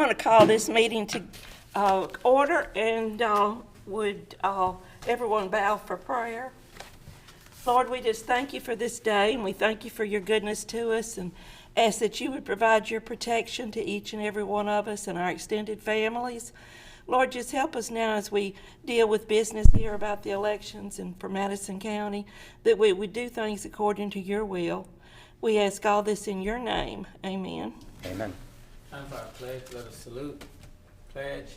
going to call this meeting to order, and would everyone bow for prayer? Lord, we just thank you for this day, and we thank you for your goodness to us, and ask that you would provide your protection to each and every one of us and our extended families. Lord, just help us now as we deal with business here about the elections and for Madison County, that we would do things according to your will. We ask all this in your name. Amen. Amen. Time for our pledge. Let us salute. Pledge.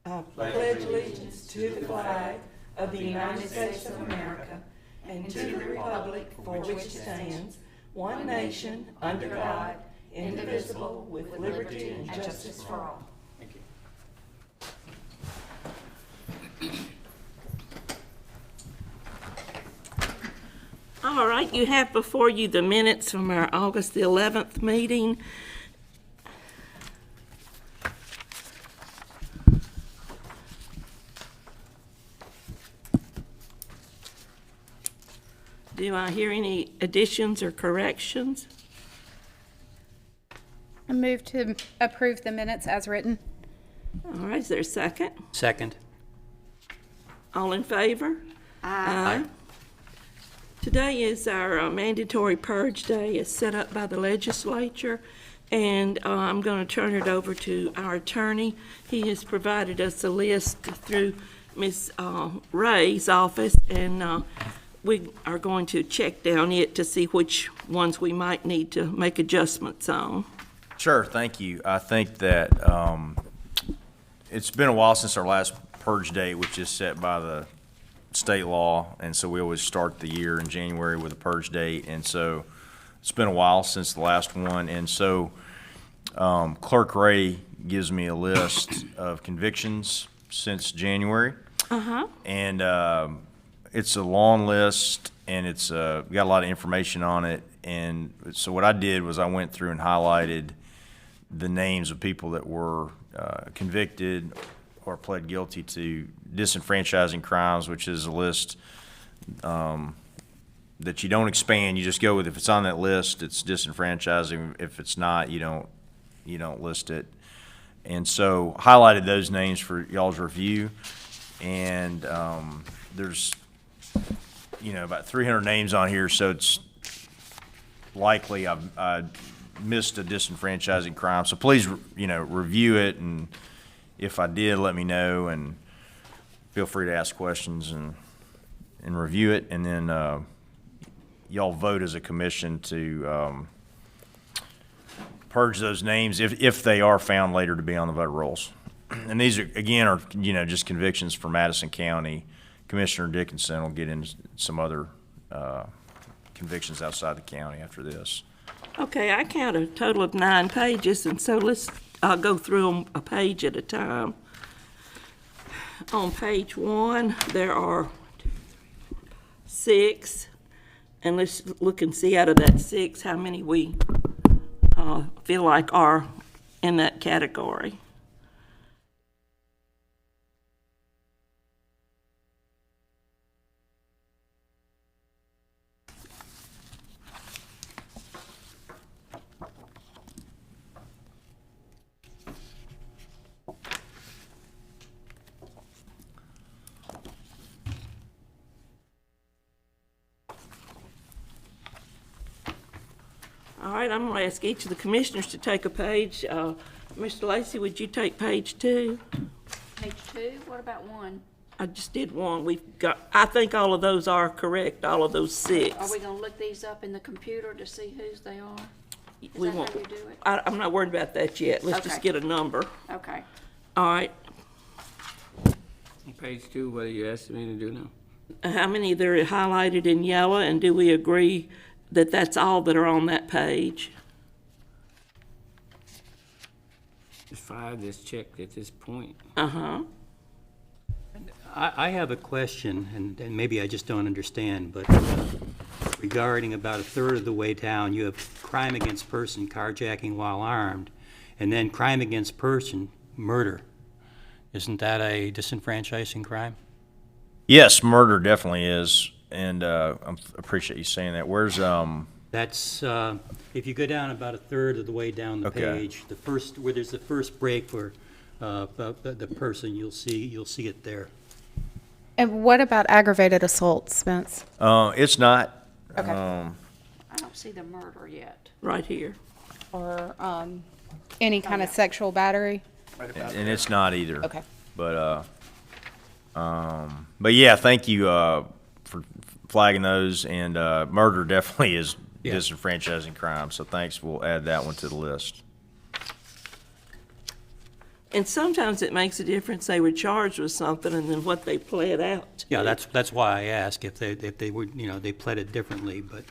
I pledge allegiance to the flag of the United States of America and to the republic for which it stands, one nation, under God, indivisible, with liberty and justice for all. Thank you. All right, you have before you the minutes from our August the 11th meeting. Do I hear any additions or corrections? I move to approve the minutes as written. All right, is there a second? Second. All in favor? Aye. Today is our mandatory purge day. It's set up by the legislature, and I'm going to turn it over to our attorney. He has provided us a list through Ms. Ray's office, and we are going to check down it to see which ones we might need to make adjustments on. Sure, thank you. I think that it's been a while since our last purge date, which is set by the state law, and so we always start the year in January with a purge date, and so it's been a while since the last one, and so Clerk Ray gives me a list of convictions since January. And it's a long list, and it's got a lot of information on it, and so what I did was I went through and highlighted the names of people that were convicted or pled guilty to disenfranchising crimes, which is a list that you don't expand. You just go with, if it's on that list, it's disenfranchising. If it's not, you don't list it. And so highlighted those names for y'all's review. And there's about 300 names on here, so it's likely I missed a disenfranchising crime. So please, review it, and if I did, let me know, and feel free to ask questions and review it, and then y'all vote as a commission to purge those names if they are found later to be on the voter rolls. And these are just convictions for Madison County. Commissioner Dickinson will get into some other convictions outside the county after this. Okay, I count a total of 9 pages, and so let's go through them a page at a time. On page 1, there are 6, and let's look and see out of that 6 how many we feel like are in that category. All right, I'm going to ask each of the commissioners to take a page. Mr. Lacy, would you take page 2? Page 2, what about 1? I just did 1. I think all of those are correct, all of those 6. Are we gonna look these up in the computer to see whose they are? Is We that won't. how you do it? I'm not worried about that yet. Let's just Okay. get a number. Okay. All right. On page 2, what are you asking me to do now? How many there are highlighted in yellow, and do we agree that that's all that are on that page? There's 5 that's checked at this point. Uh-huh. I have a question, and maybe I just don't understand, but regarding about a third of the way down, you have crime against person, carjacking while armed, and then crime against person, murder. Isn't that a disenfranchising crime? Yes, murder definitely is, and I appreciate you saying that. Where's That's, if you go down about a third of the way down the Okay. page, the first, where there's the first break for the person, you'll see it there. And what about aggravated assault, Spence? It's not. Okay. I don't see the murder yet. Right here. Or any kind of sexual battery? And it's not either. Okay. But yeah, thank you for flagging those. And murder definitely is Yeah. disenfranchising crime. So thanks. We'll add that one to the list. And sometimes it makes a difference, they were charged with something and then what they pled out. Yeah, that's why I asked if they were, they pled it differently, but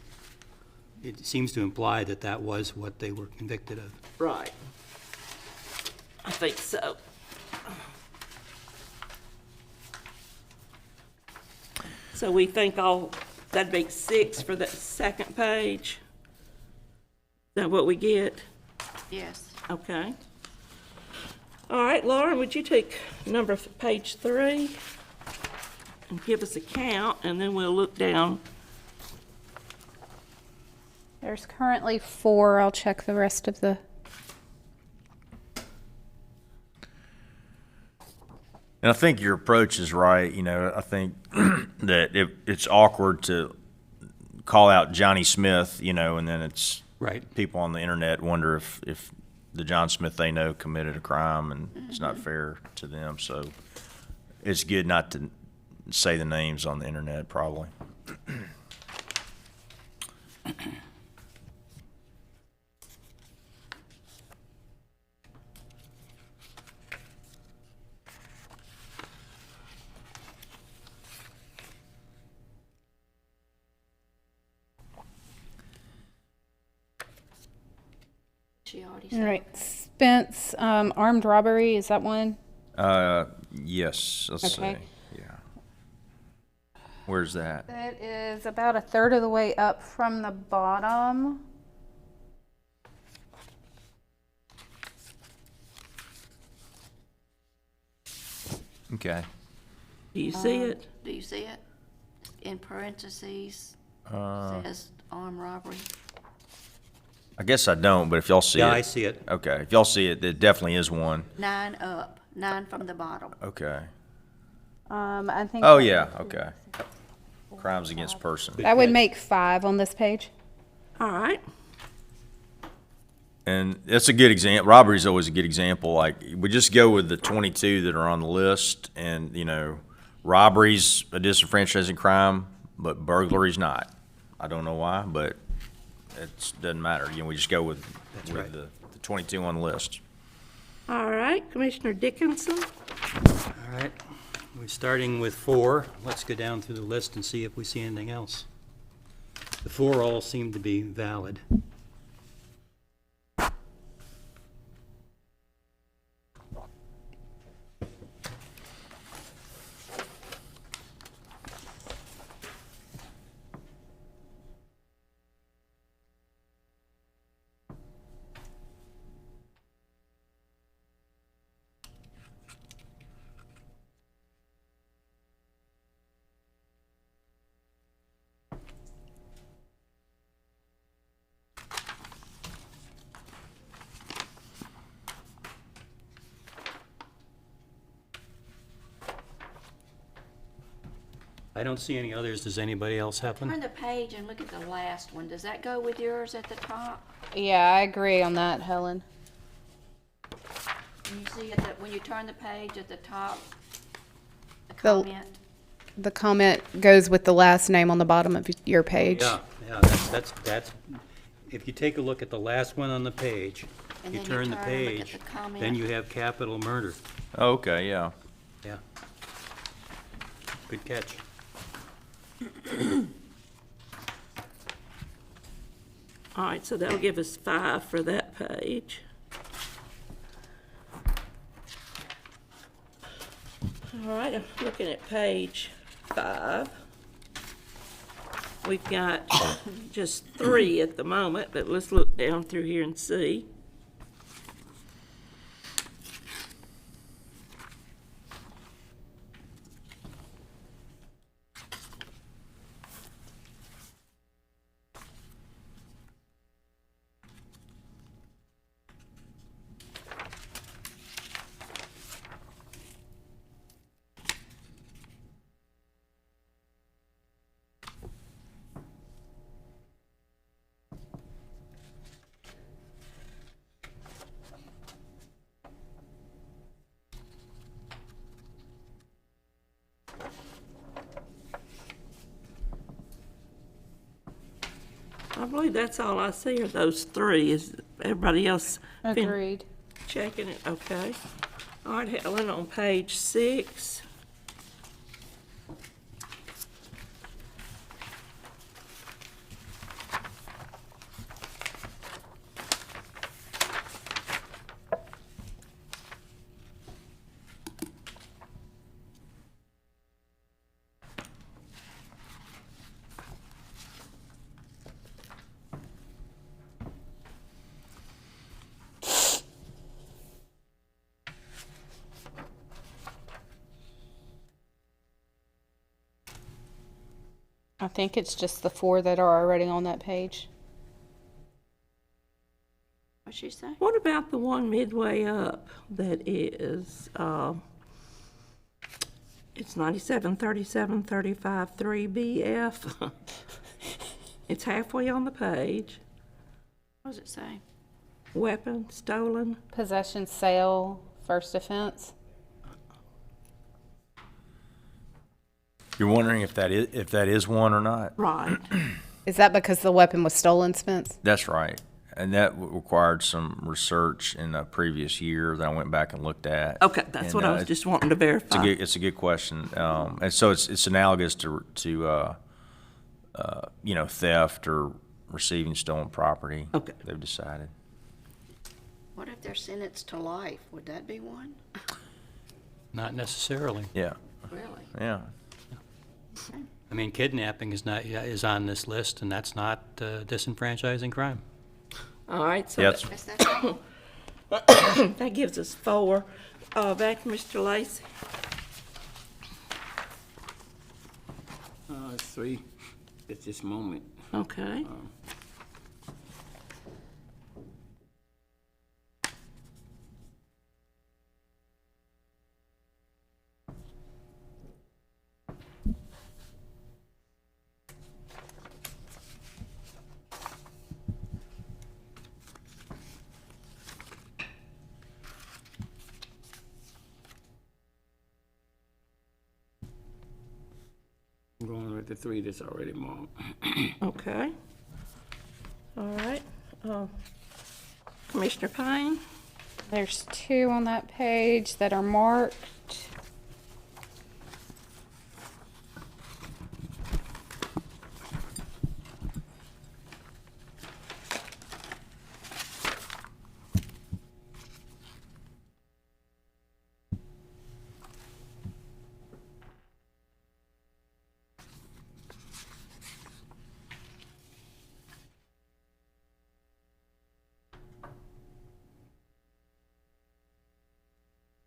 it seems to imply that that was what they were convicted of. Right. I think so. So we think that'd be 6 for the second page? Is that what we get? Yes. Okay. All right, Laura, would you take page 3 and give us a count, and then we'll look down. There's currently 4. I'll check the rest of the. And I think your approach is right. I think that it's awkward to call out Johnny Smith, and then it's Right. people on the internet wonder if the John Smith they know committed a crime, and it's not fair to them. So it's good not to say the names on the internet, probably. She already All said. right, Spence, armed robbery, is that one? Yes. Let's Okay. see. Yeah. Where's that? It is about a third of the way up from the bottom. Okay. Do you see it? Do you see it? In parentheses, says armed robbery. I guess I don't, but if y'all see Yeah, it. I see it. Okay. If y'all see it, there definitely is one. 9 up, 9 from the bottom. Okay. I think. Oh, yeah. Okay. Crimes against person. That would make 5 on this page. All right. And that's a good example. Robbery is always a good example. Like, we just go with the 22 that are on the list, and, robbery's a disenfranchising crime, but burglary's not. I don't know why, but it doesn't matter. We just go with right. the 22 on the list. All right, Commissioner Dickinson. All right. We're starting with 4. Let's go down through the list and see if we see anything else. The 4 all seem to be valid. I don't see any others. Does anybody else have Turn one? the page and look at the last one. Does that go with yours at the top? Yeah, I agree on that, Helen. And you see when you turn the page at the top, the The- comment? The comment goes with the last name on the bottom of your page. Yeah, that's, if you take a look at the last one on the page, And you then turn the and look at page, the comment. then you have capital murder. Oh, okay, yeah. Yeah. Good catch. All right, so that'll give us 5 for that page. All right, I'm looking at page 5. We've got just 3 at the moment, but let's look down through here and see. believe that's all I see are those three. Is everybody else been Agreed. checking it? Okay. All right, Helen, on page 6. I think it's just the 4 that are already on that page. What'd she say? What about the one midway up that is, it's 97, 37, 35, 3BF? It's halfway on the page. What does it say? Weapon stolen. Possession, sale, first offense. You're wondering if that is one or not? Right. Is that because the weapon was stolen, Spence? That's right. And that required some research in a previous year that I went back and looked at. Okay, that's And, what I was just wanting to verify. It's a good question. And so it's analogous to theft or receiving stolen property. Okay. They've decided. What if they're sentenced to life? Would that be one? Not necessarily. Yeah, Really? yeah. I mean, kidnapping is on this list, and that's not disenfranchising crime. All right, so Yeah, Is that that gives us 4. Back to Mr. Lacy. It's 3 at this moment. Okay. I'm going with the 3 that's already marked. Okay. All right. Commissioner Payne? There's 2 on that page that are marked.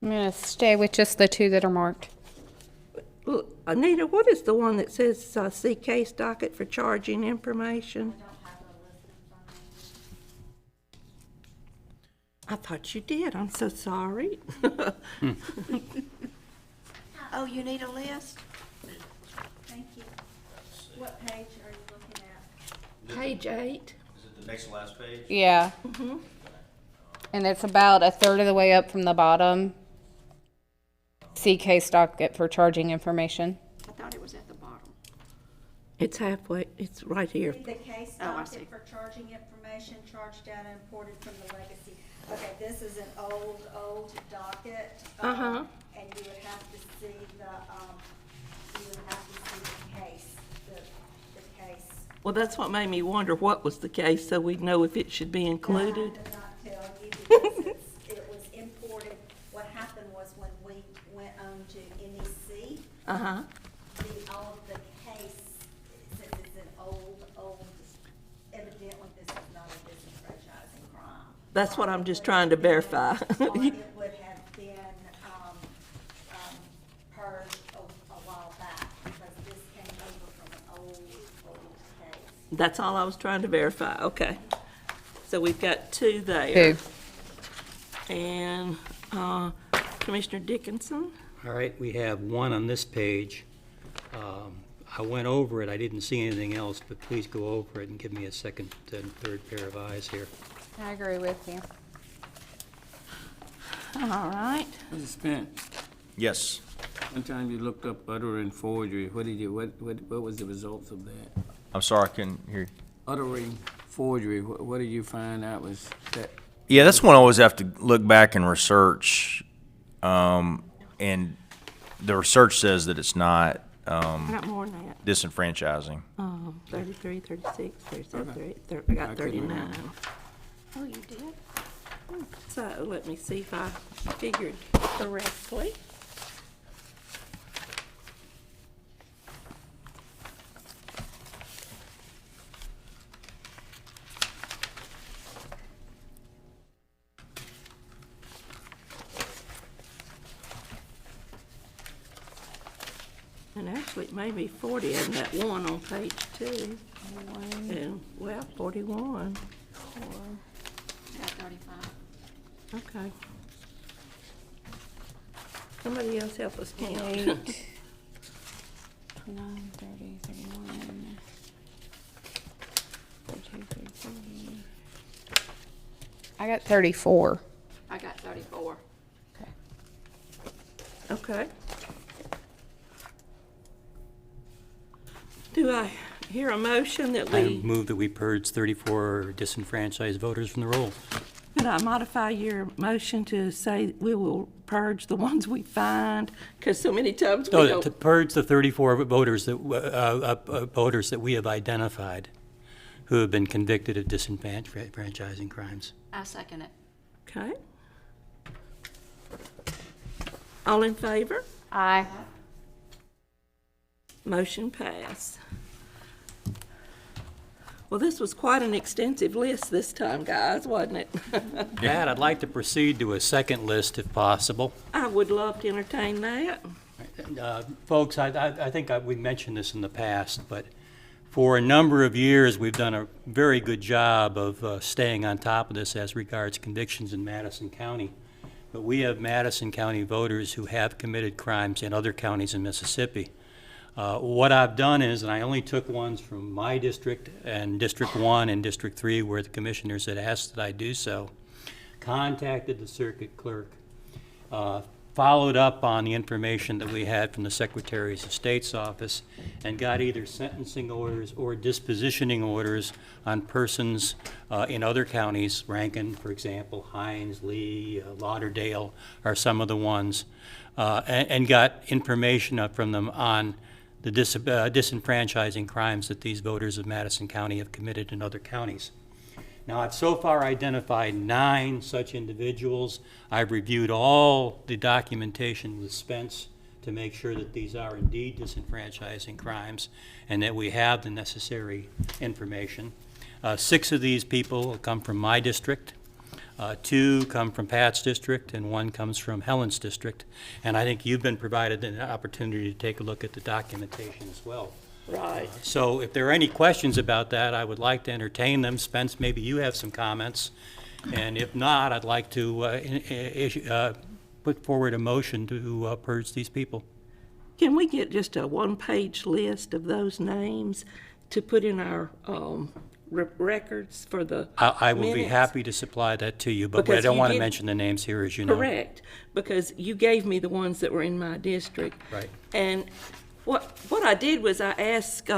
I'm going to stay with just the 2 that are marked. Look, Anita, what is the one that says see case docket for charging information? I thought you did. I'm so sorry. Oh, you need a list? Thank you. What page are you looking at? Page 8. Is it the next to last page? Yeah. And it's about a third of the way up from the bottom. See case docket for charging information. I thought it was at the bottom. It's halfway. It's right here. The case Oh, I see. docket for charging information, charge data imported from the legacy. Okay, this is an old docket. Uh-huh. And you would have to see the case, the case. Well, that's what made me wonder what was the case, so we'd know if it should be included. I cannot tell you because it was imported. What happened was when we went on to NEC, Uh-huh. all of the case, since it's an old, evidently this is not a disenfranchising crime. That's what I'm just trying to verify. Or it would have been, purged a while back, because this came over from an old case. That's all I was trying to verify. Okay. So we've got 2 there. 2. And Commissioner Dickinson? All right, we have 1 on this page. I went over it, I didn't see anything else, but please go over it and give me a second and third pair of eyes here. I agree with you. All right. Mr. Spence, Yes. one time you looked up uttering forgery. What was the results of that? I'm sorry, I couldn't hear you. Uttering forgery, what did you find out was that? Yeah, that's one I always have to look back and research. And the research says that it's not Not more than that. disenfranchising. 33, 36, 37, 38, I got 39. Oh, you did? So let me see if I figured correctly. And actually, it may be 40 and that one on page 2. And, well, 41. I got 35. Okay. Somebody else help us count. 8, 29, 30, 31, 42, 33. I got 34. I got 34. Okay. Do I hear a motion that I we, move that we purge 34 disenfranchised voters from the rolls. could I modify your motion to say we will purge the ones we find? Because so many times we No, to don't. purge the 34 voters that, voters that we have identified who have been convicted of disenfranchising crimes. I second it. Okay. All in favor? Aye. Motion passed. Well, this was quite an extensive list this time, guys, wasn't it? Pat, I'd like to proceed to a second list if possible. I would love to entertain that. Folks, I think we mentioned this in the past, but for a number of years, we've done a very good job of staying on top of this as regards convictions in Madison County. But we have Madison County voters who have committed crimes in other counties in Mississippi. What I've done is, and I only took ones from my district and District 1 and District 3 where the commissioners had asked that I do so, contacted the circuit clerk, followed up on the information that we had from the Secretaries of State's office, and got either sentencing orders or dispositioning orders on persons in other counties, Rankin, for example, Hines, Lee, Lauderdale are some of the ones, and got information from them on the disenfranchising crimes that these voters of Madison County have committed in other counties. Now, I've so far identified 9 such individuals. I've reviewed all the documentation with Spence to make sure that these are indeed disenfranchising crimes and that we have the necessary information. 6 of these people come from my district. 2 come from Pat's district, and 1 comes from Helen's district. And I think you've been provided an opportunity to take a look at the documentation as well. Right. So if there are any questions about that, I would like to entertain them. Spence, maybe you have some comments. And if not, I'd like to put forward a motion to purge these people. Can we get just a one-page list of those names to put in our records for the I will be minutes? happy to supply that to you, but I Because don't you want to did- mention the names here, as you know. Correct, because you gave me the ones that were in my district. Right. And what I did was I asked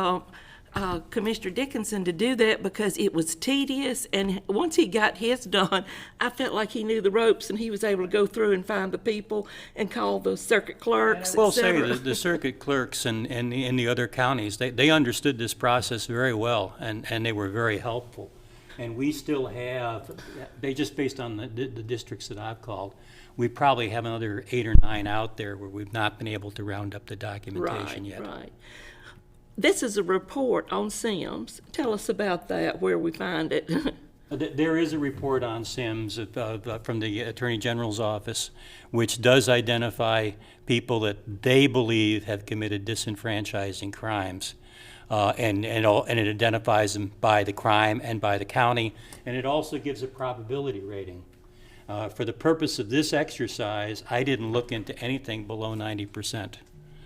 Commissioner Dickinson to do that because it was tedious, and once he got his done, I felt like he knew the ropes, and he was able to go through and find the people and call the circuit clerks, I will et say cetera. that the circuit clerks in the other counties, they understood this process very well, and they were very helpful. And we still have, just based on the districts that I've called, we probably have another 8 or 9 out there where we've not been able to round up the documentation yet. Right. This is a report on Sims. Tell us about that, where we find it. There is a report on Sims from the Attorney General's office, which does identify people that they believe have committed disenfranchising crimes. And it identifies them by the crime and by the county, and it also gives a probability rating. For the purpose of this exercise, I didn't look into anything below 90%.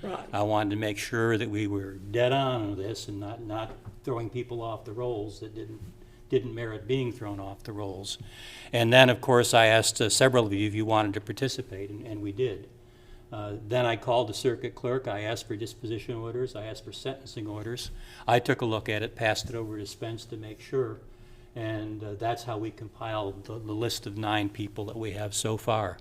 Right. I wanted to make sure that we were dead on this and not throwing people off the rolls that didn't merit being thrown off the rolls. And then, of course, I asked several of you if you wanted to participate, and we did. Then I called the circuit clerk. I asked for disposition orders. I asked for sentencing orders. I took a look at it, passed it over to Spence to make sure. And that's how we compiled the list of 9 people that we have so far.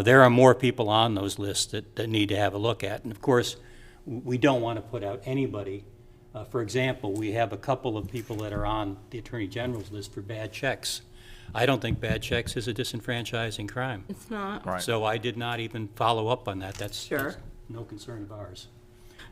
There are more people on those lists that need to have a look at. And of course, we don't want to put out anybody. For example, we have a couple of people that are on the Attorney General's list for bad checks. I don't think bad checks is a disenfranchising crime. It's not. Right. So I did not even follow up on that. That's Sure. no concern of ours.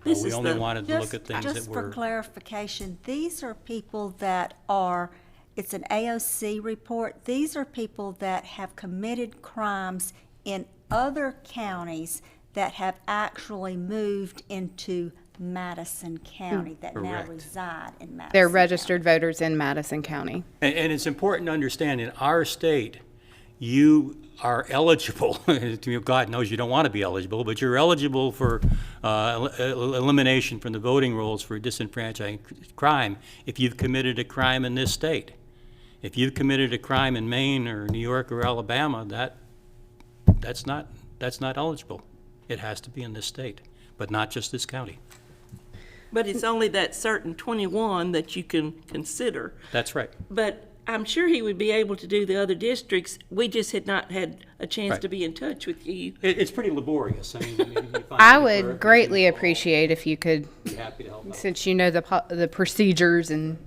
This We is only the- wanted to look at things that Just for were, clarification, these are people that are, it's an AOC report. These are people that have committed crimes in other counties that have actually moved into Madison County, that now Correct. reside in Madison. They're County. registered voters in Madison County. and it's important to understand, in our state, you are eligible, God knows you don't want to be eligible, but you're eligible for elimination from the voting rolls for disenfranchising crime if you've committed a crime in this state. If you've committed a crime in Maine or New York or Alabama, that's not eligible. It has to be in this state, but not just this county. But it's only that certain 21 that you can consider. That's right. But I'm sure he would be able to do the other districts. We just had not had a chance Right. to be in touch with you. It's pretty laborious. I mean, if you find I any would clerk, greatly you can call. appreciate if you could, Be happy to help out. since you know the procedures and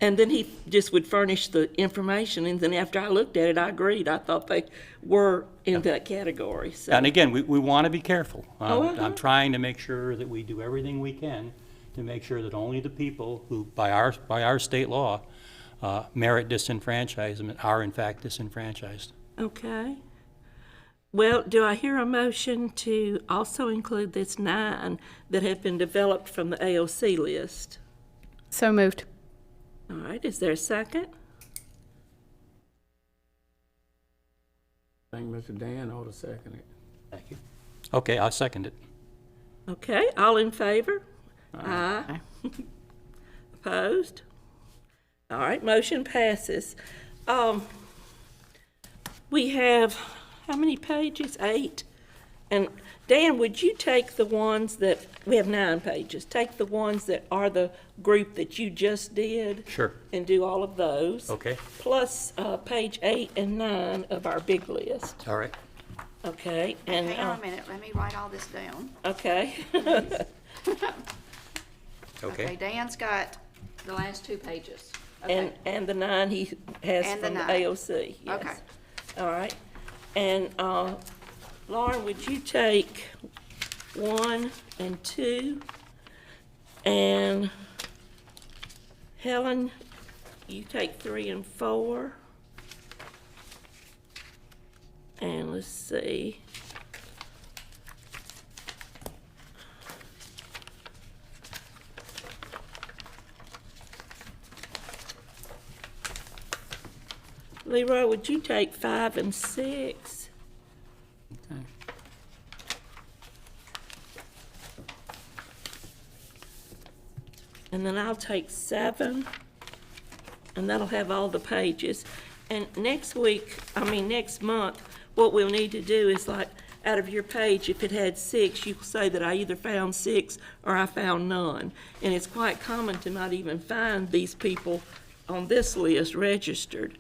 And then he just would furnish the information, and then after I looked at it, I agreed. I thought they were in that category, so. And again, we want to be careful. uh-huh. I'm trying to make sure that we do everything we can to make sure that only the people who, by our state law, merit disenfranchisement are in fact disenfranchised. Okay. Well, do I hear a motion to also include this 9 that have been developed from the AOC list? so moved. All right, is there a second? I think Mr. Dan ought to second it. Thank you. Okay, I'll second it. Okay, all in favor? Aye. Opposed? All right, motion passes. We have, how many pages? 8? And Dan, would you take the ones that, we have 9 pages, take the ones that are the group that you just did? Sure. And do all of those? Okay, Plus, page 8 and 9 of our big list, all right. okay? And, Hang on a minute, let me write all this down. okay. Okay, Dan's got the last 2 pages. And, Okay, and the 9 he has And the from the 9. AOC, yes. Okay. All right. And, Lauren, would you take 1 and 2? And Helen, you take 3 and 4? And let's see. Leroy, would you take 5 and 6? Okay. And then I'll take 7, and that'll have all the pages. And next month, what we'll need to do is like, out of your page, if it had 6, you'll say that I either found 6 or I found none. And it's quite common to not even find these people on this list registered.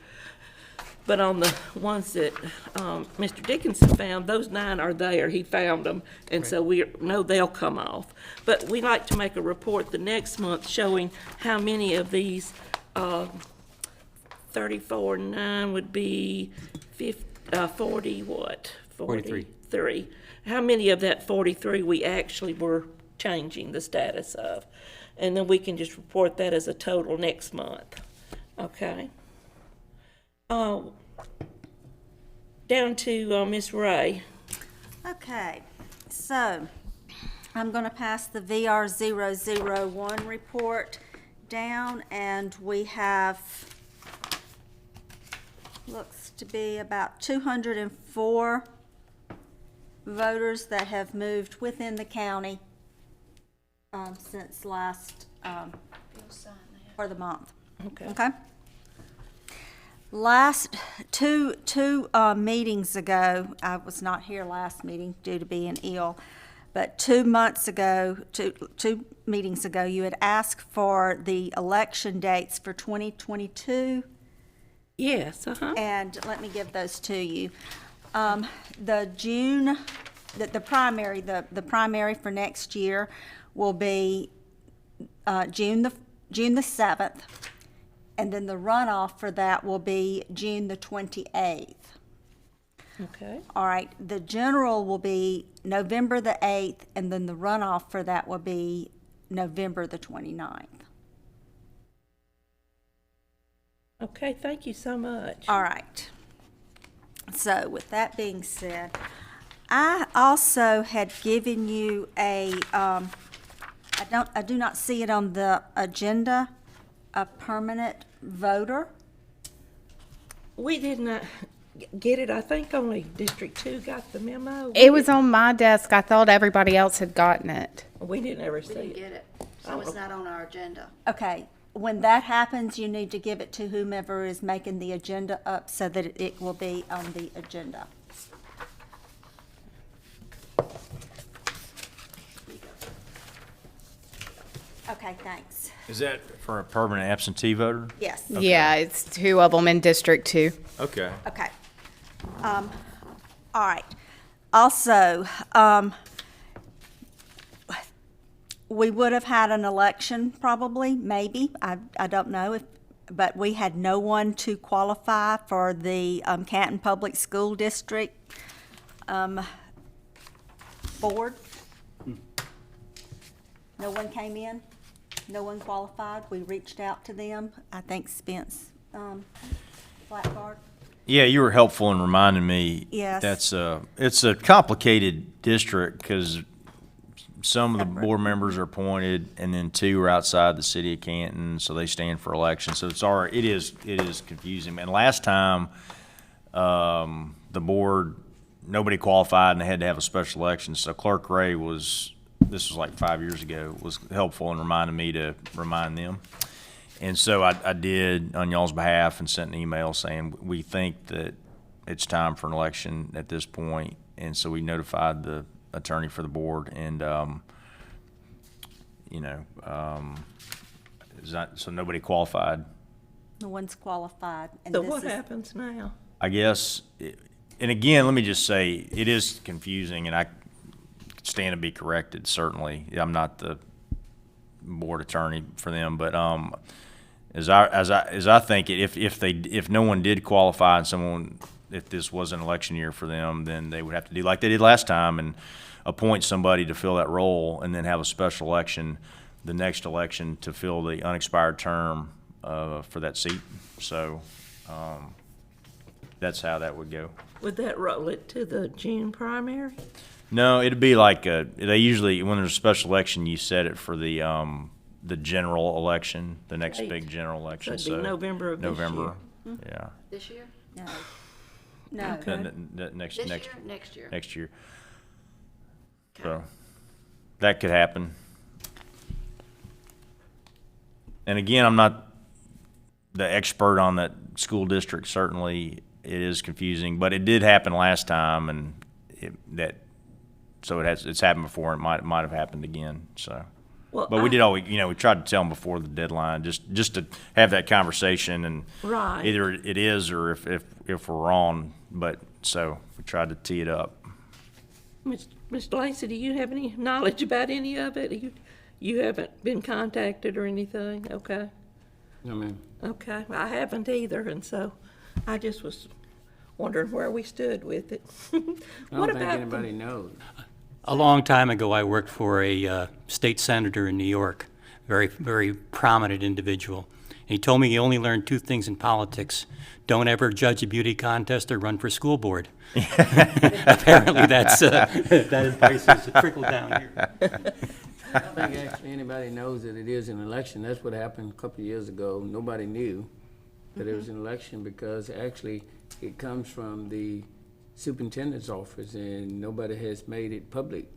But on the ones that Mr. Dickinson found, those 9 are there. He found them, and so we know they'll come off. But we like to make a report the next month showing how many of these 34 and 9 would be 40 what? 43. 43. How many of that 43 we actually were changing the status of? And then we can just report that as a total next month. Okay? Down to Ms. Ray. Okay, so I'm going to pass the VR 001 report down, and we have, looks to be about 204 voters that have moved within the county since last, for the month. Okay? Last, two meetings ago, I was not here last meeting due to being ill, But 2 months ago, two meetings ago, you had asked for the election dates for 2022. Yes, And let me give those to you. The primary for next year will be June the 7th, and then the runoff for that will be June the 28th. okay. All right, the general will be November the 8th, and then the runoff for that will be November the 29th. Okay, thank you so much. All right. So with that being said, I also had given you I do not see it on the agenda, a permanent voter. We did not get it. I think only District 2 got the memo. It was on my desk. I thought everybody else had gotten it. We didn't ever We see didn't it. get it, so it's not on our agenda. Okay, when that happens, you need to give it to whomever is making the agenda up so that it will be on the agenda. Okay, thanks. Is that for a permanent absentee voter? Yes. Yeah, it's 2 of them in District 2. Okay. Okay. All right. Also, we would have had an election probably, maybe, I don't know if, but we had no one to qualify for the Canton Public School District board. No one came in, no one qualified. We reached out to them. I think Spence Blackguard. Yeah, you were helpful in reminding me. Yes. It's a complicated district because some of the Separate. board members are appointed and then 2 are outside the city of Canton, so they stand for election. So it is confusing. And last time, the board, nobody qualified and they had to have a special election. So Clerk Ray this was like 5 years ago, was helpful in reminding me to remind them. And so I did on y'all's behalf and sent an email saying we think that it's time for an election at this point. And so we notified the attorney for the board and, so nobody qualified. No one's qualified. And So this what is- happens now? I guess, and again, let me just say, it is confusing and I stand to be corrected, certainly. I'm not the board attorney for them, but, as I think it, if no one did qualify and if this was an election year for them, then they would have to do like they did last time and appoint somebody to fill that role and then have a special election, the next election to fill the unexpired term, for that seat. So, that's how that would go. Would that roll it to the June primary? No, it'd be like, they usually, when there's a special election, you set it for the general election, the next Right. big general election. So it'd be November of this November, yeah. This year? No. No. Next This year? Next year. next year. So, that could happen. And again, I'm not the expert on that school district, certainly it is confusing, but it did happen last time and it's happened before and it might have happened again, so. Well, But we did we tried to tell them before the deadline, just to have that conversation and Right. either it is or if we're wrong, but so we tried to tee it up. Mr. Lacy, do you have any knowledge about any of it? You haven't been contacted or anything? Okay. I mean, Okay, I haven't either, and so I just was wondering where we stood with it. I What don't think about anybody knows. A long time ago, I worked for a state senator in New York, very, very prominent individual. And he told me he only learned 2 things in politics: don't ever judge a beauty contest or run for school board. Apparently, that advice has trickled down here. I don't think actually anybody knows that it is an election. That's what happened a couple of years ago. Nobody knew that it was an election because actually it comes from the superintendent's office and nobody has made it public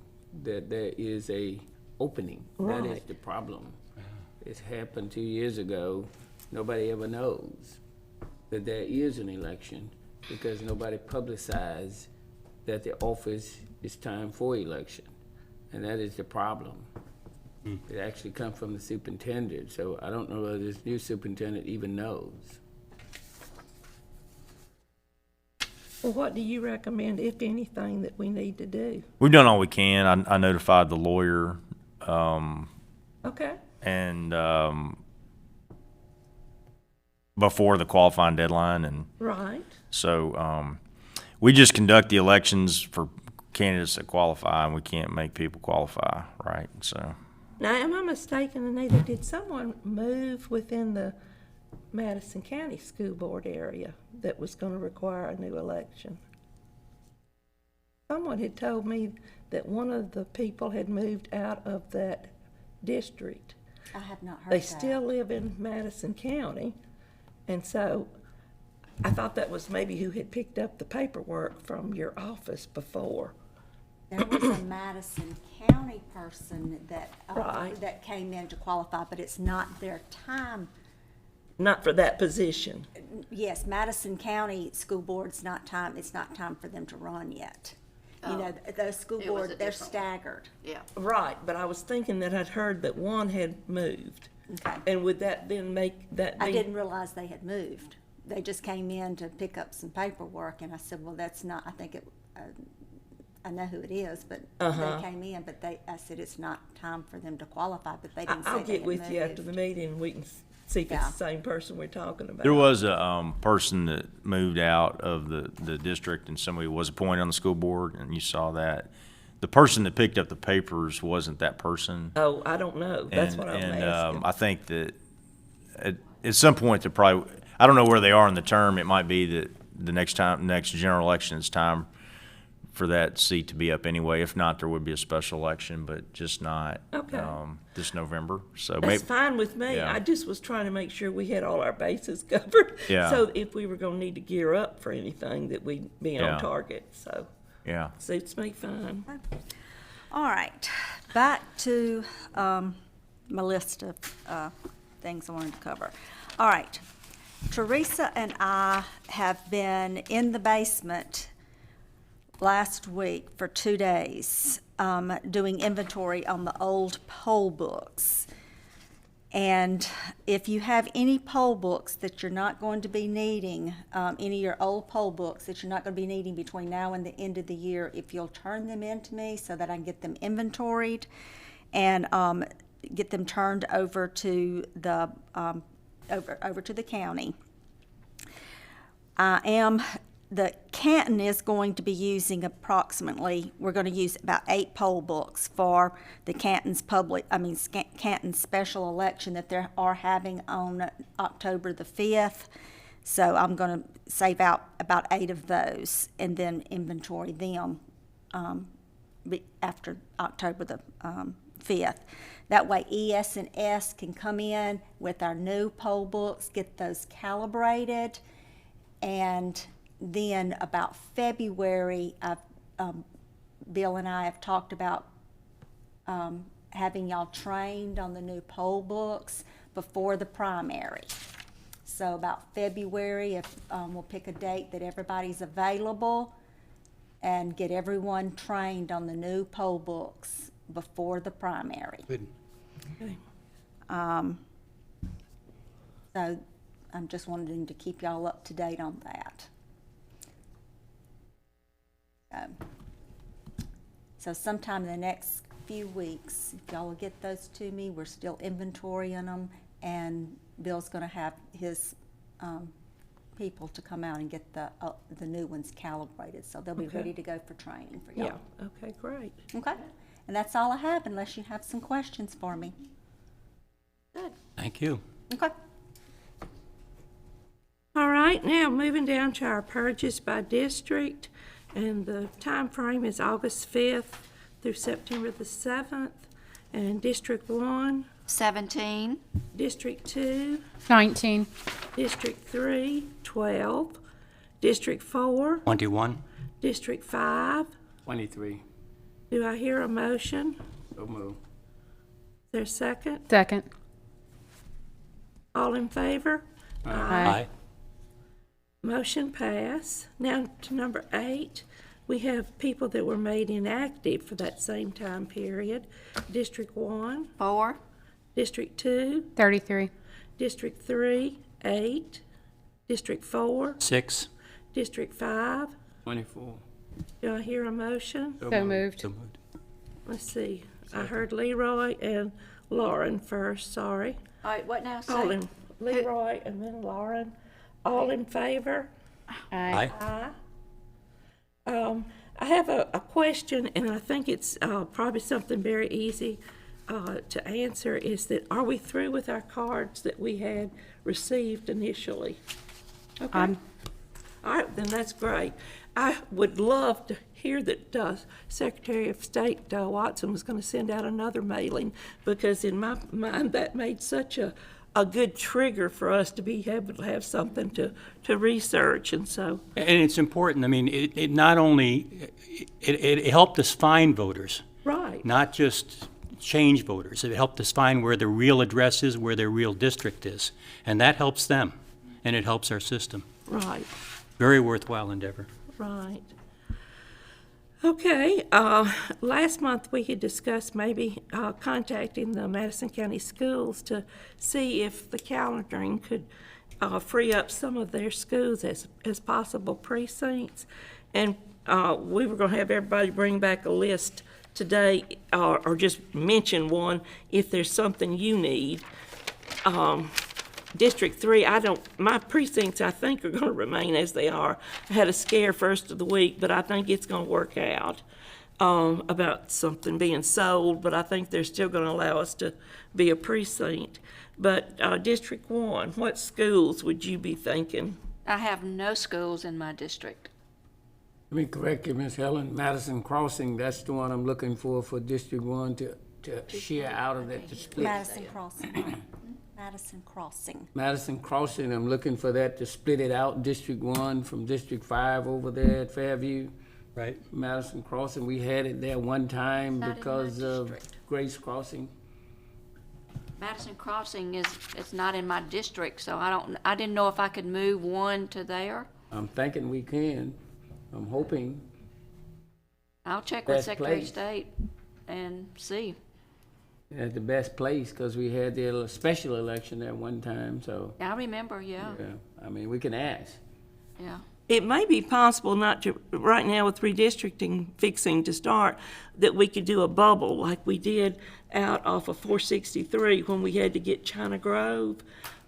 that there is a opening. That is Right. the problem. It happened 2 years ago. Nobody ever knows that there is an election because nobody publicized that the office is time for election. and that is the problem. It actually comes from the superintendent, so I don't know whether this new superintendent even knows. Well, what do you recommend, if anything, that we need to do? We've done all we can. I notified the lawyer, Okay, and before the qualifying deadline, and right. so we just conduct the elections for candidates that qualify, and we can't make people qualify, right? So Now, am I mistaken, Anita, did someone move within the Madison County School Board area that was gonna require a new election? Someone had told me that one of the people had moved out of that district. I have not heard that. They still live in Madison County, and so I thought that was maybe who had picked up the paperwork from your office before. There was a Madison County person that, Right. that came in to qualify, but it's not their time. Not for that position. Yes, Madison County School Board's not time, it's not time for them to run yet. You know, those school It was a board, they're different one. staggered. Yeah. Right, but I was thinking that I'd heard that one had moved. Okay. And would that then make that be? I didn't realize they had moved. They just came in to pick up some paperwork, and I said, well, that's not, I think it, I know who it is, but they came in, but I said, it's not time for them to qualify, but they didn't say I'll they get had with you after the moved. meeting, and we can see if it's Yeah. the same person we're talking about. there was a person that moved out of the district, and somebody was appointed on the school board, and you saw that. The person that picked up the papers wasn't that person. Oh, I don't know. That's what I'm And asking. I think that at some point, they're probably, I don't know where they are in the term. It might be that the next general election, it's time for that seat to be up anyway. If not, there would be a special election, but just not Okay. this November. So That's maybe, fine with me. Yeah. I just was trying to make sure we had all our bases covered. Yeah. So if we were gonna need to gear up for anything, that we'd be Yeah. on target, so yeah. suits me fine. All right, back to my list of things I wanted to cover. All right, Teresa and I have been in the basement last week for 2 days, doing inventory on the old poll books. And if you have any poll books that you're not going to be needing, any of your old poll books that you're not going to be needing between now and the end of the year, if you'll turn them in to me so that I can get them inventoried and get them turned over to the over to the county. The Canton is going to be using approximately, we're going to use about 8 poll books for the Canton's Canton special election that they are having on October the 5th. So I'm going to save out about 8 of those and then inventory them after October the 5th. That way ES and S can come in with our new poll books, get those calibrated, and then about February, Bill and I have talked about having y'all trained on the new poll books before the primary. So about February, if we'll pick a date that everybody's available and get everyone trained on the new poll books before the primary. Good. Okay. So I'm just wanting to keep y'all up to date on that. So sometime in the next few weeks, if y'all will get those to me, we're still inventorying them, and Bill's gonna have his people to come out and get the new ones calibrated, so they'll be Okay. ready to go for training for Yeah, y'all. okay, great. Okay? And that's all I have, unless you have some questions for me. Thank you. Okay? All right, now moving down to our purges by district, and the time frame is August 5th through September the 7th. And District 1, 17, District 2, 19. District 3, 12, District 4, 21? District 5. 23, Do I hear a motion? so move. Is there a second? Second. All in favor? Aye. Motion pass. Now to number 8, we have people that were made inactive for that same time period. District 1, 4, District 2, 33. District 3, 8, District 4, 6. District 5. 24. Do I hear a motion? So moved. So moved. Let's see. I heard Leroy and Lauren first, sorry. all right, what now, All say? in, Leroy and then Lauren. All in favor? Aye. Aye. I have a question, and I think it's probably something very easy to answer, is that, are we through with our cards that we had received initially? Okay. All right, then that's great. I would love to hear that Secretary of State Watson was going to send out another mailing, because in my mind, that made such a good trigger for us to be able to have something to research, and so, And it's important, I mean, it not only, it helped us find voters, right, not just change voters. It helped us find where their real address is, where their real district is. And that helps them, and it helps our system. right. Very worthwhile endeavor. Right. Okay, last month we had discussed maybe contacting the Madison County Schools to see if the calendaring could free up some of their schools as possible precincts. And we were gonna have everybody bring back a list today, or just mention one if there's something you need. District 3, my precincts, I think, are going to remain as they are. I had a scare first of the week, but I think it's going to work out about something being sold, but I think they're still going to allow us to be a precinct. But District 1, what schools would you be thinking? I have no schools in my district. Let me correct you, Miss Helen. Madison Crossing, that's the one I'm looking for District 1 to share out of that, to split. Madison Crossing. Madison Crossing. Madison Crossing, I'm looking for that to split it out, District 1 from District 5 over there at Fairview. Right. Madison Crossing, we had it there one time Not in my because of district. Grace Crossing. Madison Crossing it's not in my district, so I didn't know if I could move one to there. I'm thinking we can. I'm hoping. I'll check with Best Secretary of place. State and see. At the best place, because we had the special election at one time, so, I remember, yeah. I mean, we can ask. It may be possible not to, right now with redistricting fixing to start, that we could do a bubble like we did out off of 463 when we had to get China Grove,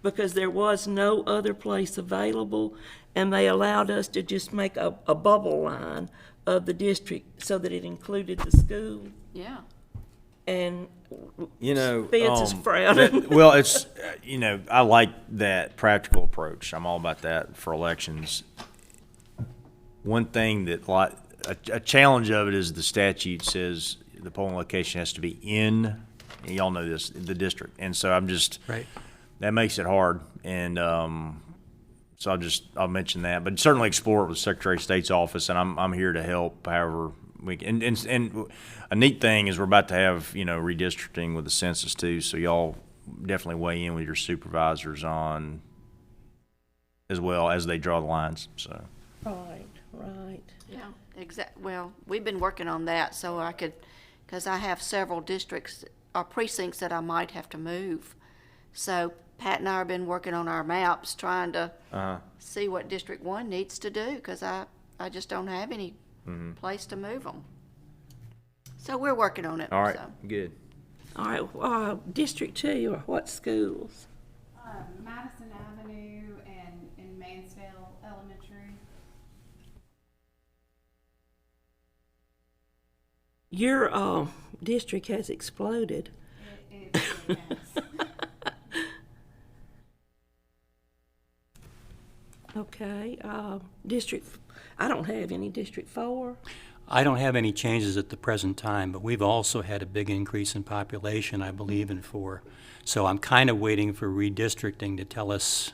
because there was no other place available, and they allowed us to just make a bubble line of the district so that it included the school. Yeah. And You know, Spence is frowning. well, it's, I like that practical approach. I'm all about that for elections. One thing that, a challenge of it is the statute says the polling location has to be in, and y'all know this, the district. And so Right. that makes it hard. And so I'll mention that. But certainly explore it with Secretary of State's office, and I'm here to help however we can. And a neat thing is we're about to have, redistricting with the census too, so y'all definitely weigh in with your supervisors on, as well as they draw the lines, so. Right, right. Yeah, well, we've been working on that, so I could, because I have several districts or precincts that I might have to move. So Pat and I have been working on our maps, trying to see what District 1 needs to do, because I just don't have any place to move them. So we're working on it. All right, so. good. All right, District 2, what schools? Madison Avenue and Mansfield Elementary. Your district has exploded. It has. Okay, I don't have any District 4. I don't have any changes at the present time, but we've also had a big increase in population, I believe, in 4. So I'm kind of waiting for redistricting to tell us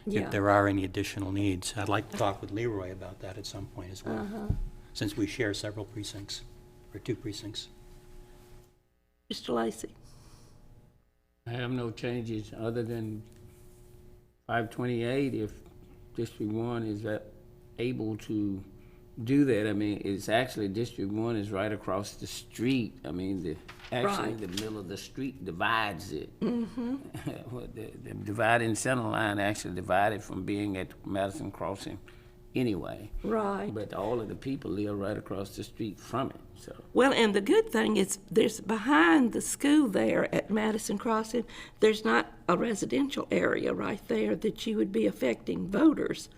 Yeah. if there are any additional needs. I'd like to talk with Leroy about that at some point as well, since we share several precincts, or 2 precincts. Mr. Lacy? I have no changes other than 528 if District 1 is able to do that. I mean, it's actually, District 1 is right across the street. I mean, actually, Right. the middle of the street divides it. The dividing center line actually divided from being at Madison Crossing anyway. Right. But all of the people live right across the street from it, so. Well, and the good thing is, there's behind the school there at Madison Crossing, there's not a residential area right there that you would be affecting voters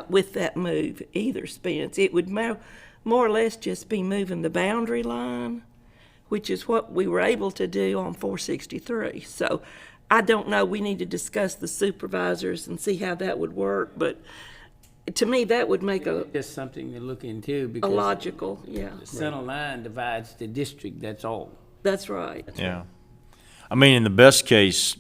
with that move either, Spence. It would more or less just be moving the boundary line, which is what we were able to do on 463. So I don't know, we need to discuss the supervisors and see how that would work, but to me, that would make a Just something to look into because logical, yeah, the center line divides the district, that's all. that's right. Yeah. I mean, in the best case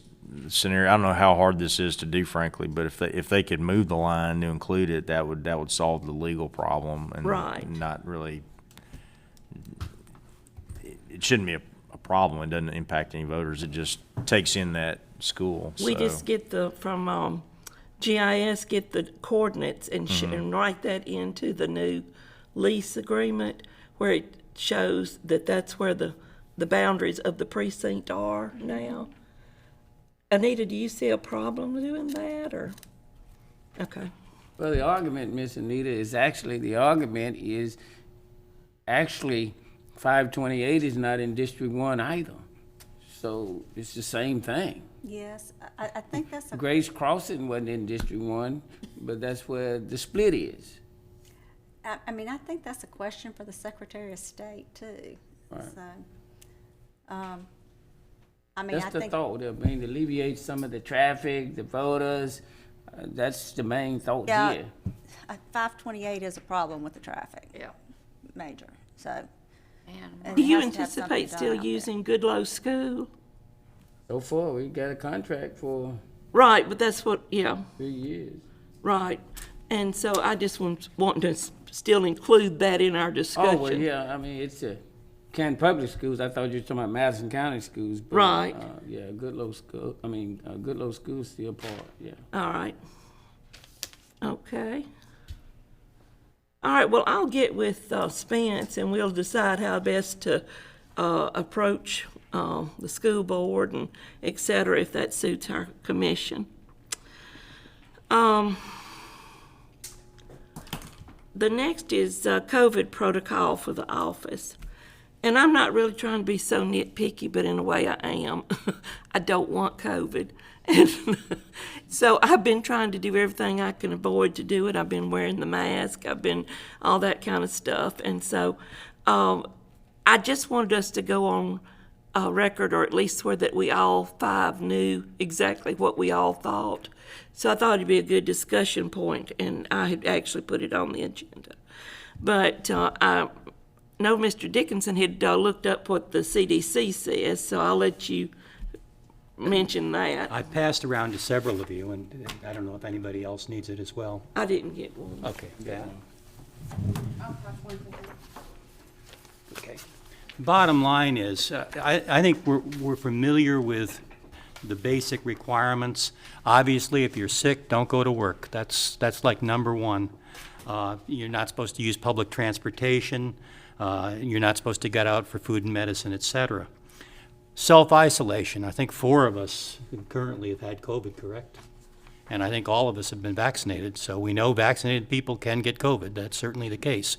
scenario, I don't know how hard this is to do, frankly, but if they could move the line to include it, that would solve the legal problem and Right. not really. It shouldn't be a problem. It doesn't impact any voters. It just takes in that school. We so. just get from GIS, get the coordinates and and write that into the new lease agreement where it shows that that's where the boundaries of the precinct are now. Anita, do you see a problem doing that, or? Okay. Well, the argument, Miss Anita, is actually, 528 is not in District 1 either. So it's the same thing. Yes, I think that's a, Grace Crossing wasn't in District 1, but that's where the split is. I mean, I think that's a question for the Secretary of State too. Right. So, I mean, I That's the think, thought. I mean, to alleviate some of the traffic, the voters, that's the main thought yeah, here. 528 is a problem with the traffic, Yeah. major, so. And and Do it you has to have something anticipate done still out there. using Goodloe School? So far, we got a contract for Right, but that's what, yeah, 3 years. right. And so I just want to still include that in our discussion. Oh, well, yeah, I mean, it's a Canton Public Schools. I thought you were talking about Madison County Schools. But, Right. Yeah, Goodloe School, Goodloe School's still part, yeah. All right. Okay. All right, well, I'll get with Spence and we'll decide how best to approach the school board and et cetera, if that suits our commission. The next is COVID protocol for the office. And I'm not really trying to be so nitpicky, but in a way I am. I don't want COVID. And so I've been trying to do everything I can avoid to do it. I've been wearing the mask. I've been all that kind of stuff. And so I just wanted us to go on record, or at least swear that we all five knew exactly what we all thought. So I thought it'd be a good discussion point, and I had actually put it on the agenda. But I know Mr. Dickinson had looked up what the CDC says, so I'll let you mention that. I passed around to several of you, and I don't know if anybody else needs it as well. I didn't get one. Okay, yeah. Okay. Bottom line is, I think we're familiar with the basic requirements. Obviously, if you're sick, don't go to work. That's like number one. You're not supposed to use public transportation. You're not supposed to get out for food and medicine, et cetera. Self-isolation. I think 4 of us currently have had COVID, correct? And I think all of us have been vaccinated, so we know vaccinated people can get COVID. That's certainly the case.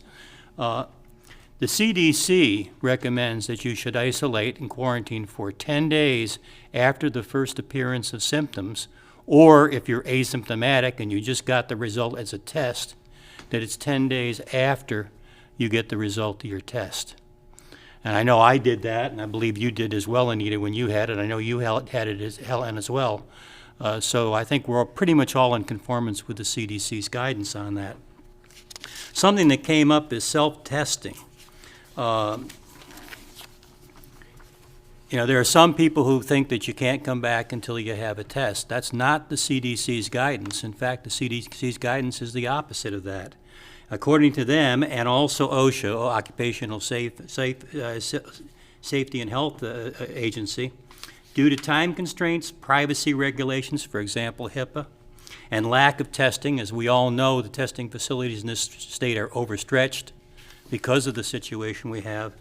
The CDC recommends that you should isolate and quarantine for 10 days after the first appearance of symptoms, or if you're asymptomatic and you just got the result as a test, that it's 10 days after you get the result of your test. And I know I did that, and I believe you did as well, Anita, when you had it. I know you had it as Helen as well. So I think we're pretty much all in conformance with the CDC's guidance on that. Something that came up is self-testing. You know, there are some people who think that you can't come back until you have a test. That's not the CDC's guidance. In fact, the CDC's guidance is the opposite of that. According to them, and also OSHA, Occupational Safety and Health Agency, due to time constraints, privacy regulations, for example, HIPAA, and lack of testing. As we all know, the testing facilities in this state are overstretched because of the situation we have.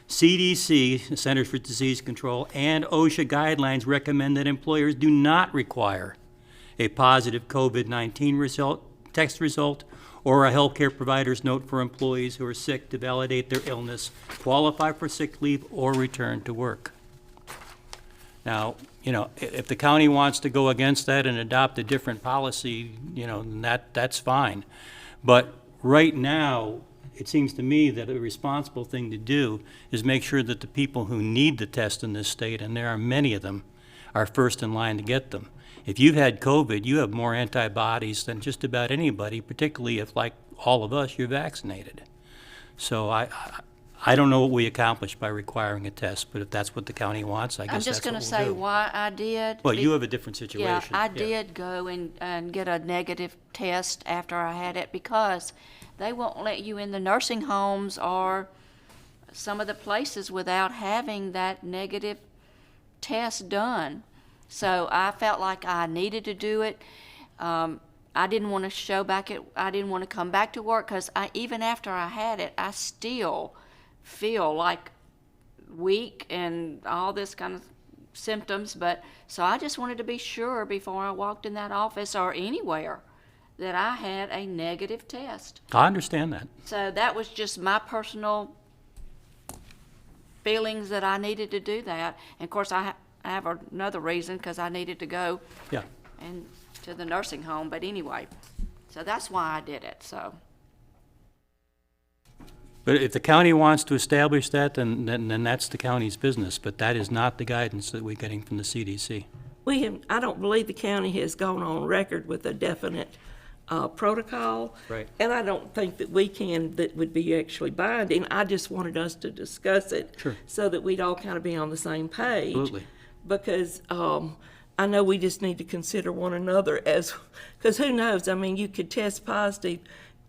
CDC, the Centers for Disease Control, and OSHA guidelines recommend that employers do not require a positive COVID-19 test result or a healthcare provider's note for employees who are sick to validate their illness, qualify for sick leave, or return to work. Now, if the county wants to go against that and adopt a different policy, then that's fine. But right now, it seems to me that a responsible thing to do is make sure that the people who need the test in this state, and there are many of them, are first in line to get them. If you've had COVID, you have more antibodies than just about anybody, particularly if, like all of us, you're vaccinated. So I don't know what we accomplished by requiring a test, but if that's what the county wants, I I'm guess just that's what gonna we'll say do. why I did. Well, you have a different situation. Yeah, I did go and get a negative test after I had it because they won't let you in the nursing homes or some of the places without having that negative test done. So I felt like I needed to do it. I didn't want to I didn't want to come back to work because even after I had it, I still feel like weak and all this kind of symptoms. So I just wanted to be sure before I walked in that office or anywhere that I had a negative test. I understand that. So that was just my personal feelings that I needed to do that. And of course, I have another reason because I needed to go Yeah. and to the nursing home. But anyway, so that's why I did it. So But if the county wants to establish that, then that's the county's business, but that is not the guidance that we're getting from the CDC. I don't believe the county has gone on record with a definite protocol. Right. And I don't think that that would be actually binding. I just wanted us to discuss it. Sure. So that we'd all kind of be on the same page. Absolutely. Because I know we just need to consider one another because who knows? I mean, you could test positive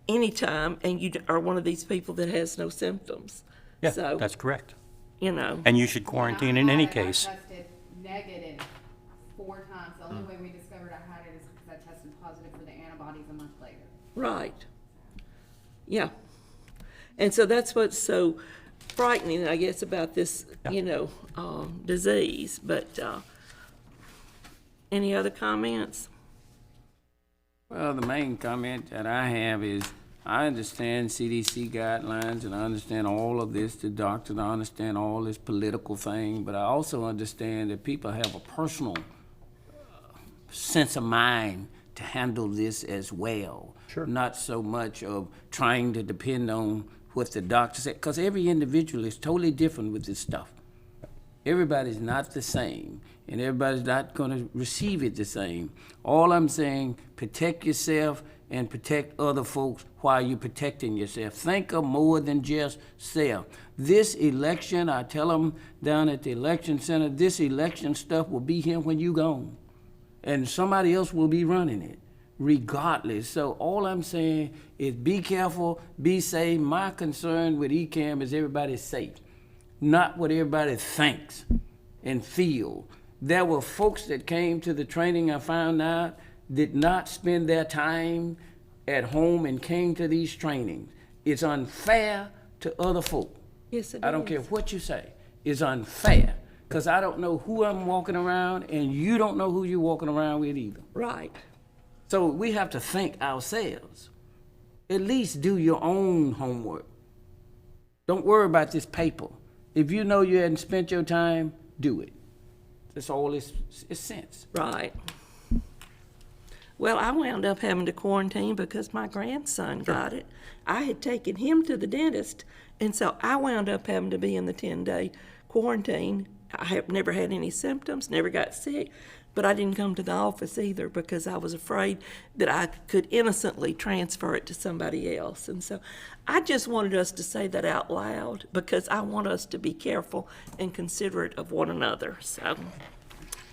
anytime and you are one of these people that has no symptoms. Yeah, So, that's correct. And And you should quarantine in any case. I tested negative 4 times. The only way we discovered I had it is because I tested positive for the antibodies a month later. Right. Yeah. And so that's what's so frightening, I guess, about this, disease. But any other comments? Well, the main comment that I have is, I understand CDC guidelines, and I understand all of this, the doctors, I understand all this political thing, but I also understand that people have a personal sense of mind to handle this as well. Sure. Not so much of trying to depend on what the doctor said, because every individual is totally different with this stuff. Everybody's not the same, and everybody's not going to receive it the same. All I'm saying, protect yourself and protect other folks while you're protecting yourself. Think of more than just self. This election, I tell them down at the election center, this election stuff will be here when you gone, and somebody else will be running it, regardless. So all I'm saying is be careful, be safe. My concern with ECAM is everybody's safe, not what everybody thinks and feel. There were folks that came to the training, I found out, did not spend their time at home and came to these trainings. It's unfair to other folk. Yes, it I don't is. care what you say. It's unfair, because I don't know who I'm walking around, and you don't know who you're walking around with either. Right. So we have to think ourselves. At least do your own homework. Don't worry about this paper. If you know you hadn't spent your time, do it. That's all it's sense. Right. Well, I wound up having to quarantine because my grandson got it. I had taken him to the dentist, and so I wound up having to be in the 10-day quarantine. I have never had any symptoms, never got sick, but I didn't come to the office either because I was afraid that I could innocently transfer it to somebody else. And so I just wanted us to say that out loud because I want us to be careful and considerate of one another. So,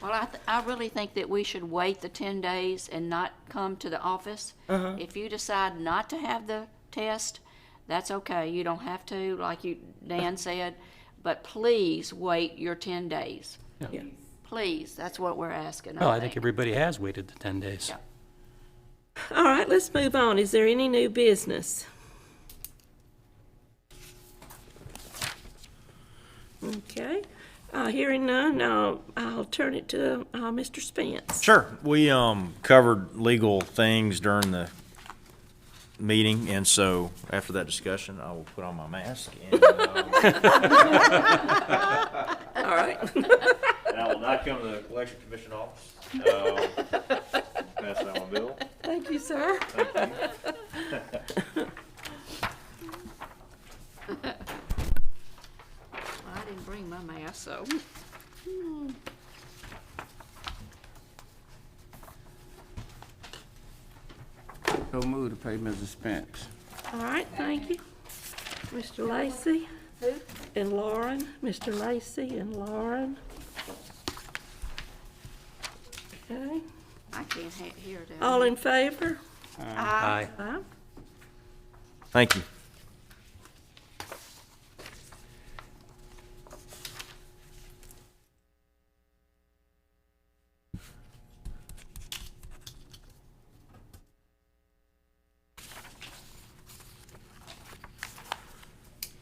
well, I really think that we should wait the 10 days and not come to the office. If you decide not to have the test, that's okay. You don't have to, like Dan said, but please wait your 10 days. yeah. Please, that's what we're asking. Well, I think everybody has waited the 10 days. Yeah. All right, let's move on. Is there any new business? Okay, hearing none, I'll turn it to Mr. Spence. Sure. We covered legal things during the meeting, and so after that discussion, I will put on my mask and, All right. and I will not come to the election commission office. Pass that one, Bill. Thank you, sir. Thank you. I didn't bring my mask, so. So move to pay Mrs. Spence. All right, thank you. Mr. Lacy? Who? And Lauren. Mr. Lacy and Lauren. Okay, I can't hear that. all in favor? Aye. Aye. Thank you.